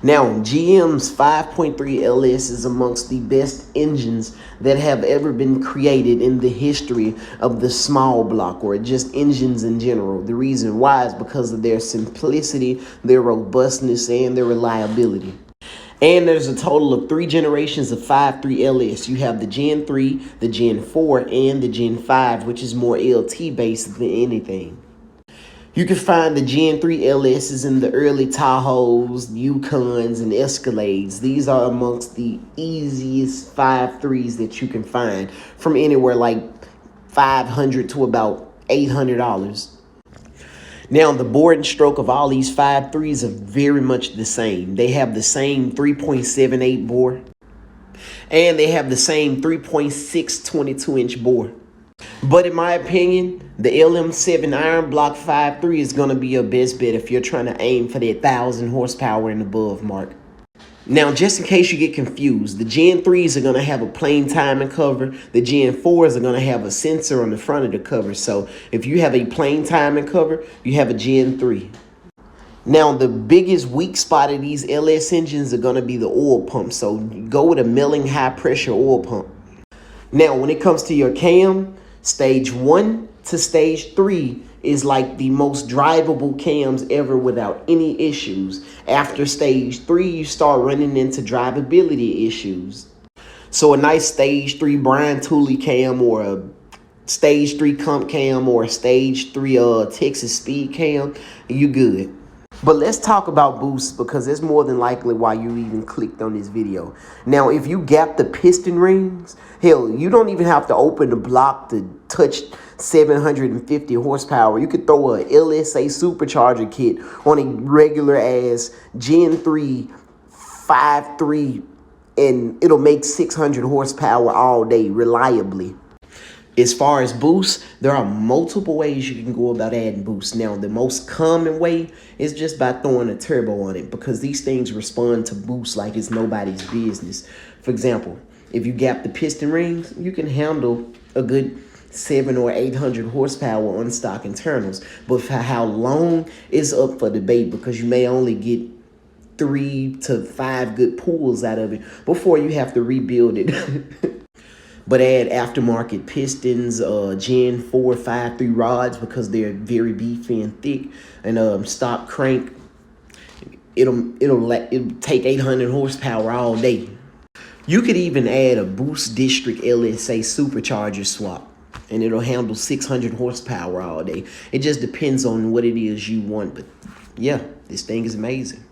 Now, GM's 5.3 LS is amongst the best engines that have ever been created in the history of the small block, or just engines in general. The reason why is because of their simplicity, their robustness, and their reliability. And there's a total of 3 generations of 5.3 LS. You have the Gen 3, the Gen 4, and the Gen 5, which is more LT based than anything. You can find the Gen 3 LSs in the early Tahoes, Yukons, and Escalades. These are amongst the easiest 5.3s that you can find, from anywhere like $500 to about $800. Now, the bore and stroke of all these 5.3s are very much the same. They have the same 3.78 bore, and they have the same 3.6 22-inch bore. But in my opinion, the LM7 Iron Block 5.3 is going to be your best bet if you're trying to aim for that 1,000 horsepower and above mark. Now, just in case you get confused, the Gen 3s are going to have a plain timing cover. The Gen 4s are going to have a sensor on the front of the cover. So if you have a plain timing cover, you have a Gen 3. Now, the biggest weak spot of these LS engines are going to be the oil pump. So go with a milling high pressure oil pump. Now, when it comes to your cam, stage 1 to stage 3 is like the most drivable cams ever without any issues. After stage 3, you start running into drivability issues. So a nice stage 3 Brian Tooley cam, or a stage 3 comp cam, or a stage 3 Texas speed cam, you good. But let's talk about boosts, because it's more than likely why you even clicked on this video. Now, if you gap the piston rings, hell, you don't even have to open the block to touch 750 horsepower. You could throw a LSA supercharger kit on a regular ass Gen 3 5.3 and it'll make 600 horsepower all day reliably. As far as boosts, there are multiple ways you can go about adding boosts. Now, the most common way is just by throwing a turbo on it, because these things respond to boosts like it's nobody's business. For example, if you gap the piston rings, you can handle a good 700 or 800 horsepower on stock internals. But for how long is up for debate, because you may only get 3 to 5 good pulls out of it before you have to rebuild it. But add aftermarket pistons, Gen 4, 5.3 rods, because they're very beefy and thick, and stock crank. It'll take 800 horsepower all day. You could even add a Boost District LSA supercharger swap, and it'll handle 600 horsepower all day. It just depends on what it is you want. But yeah, this thing is amazing.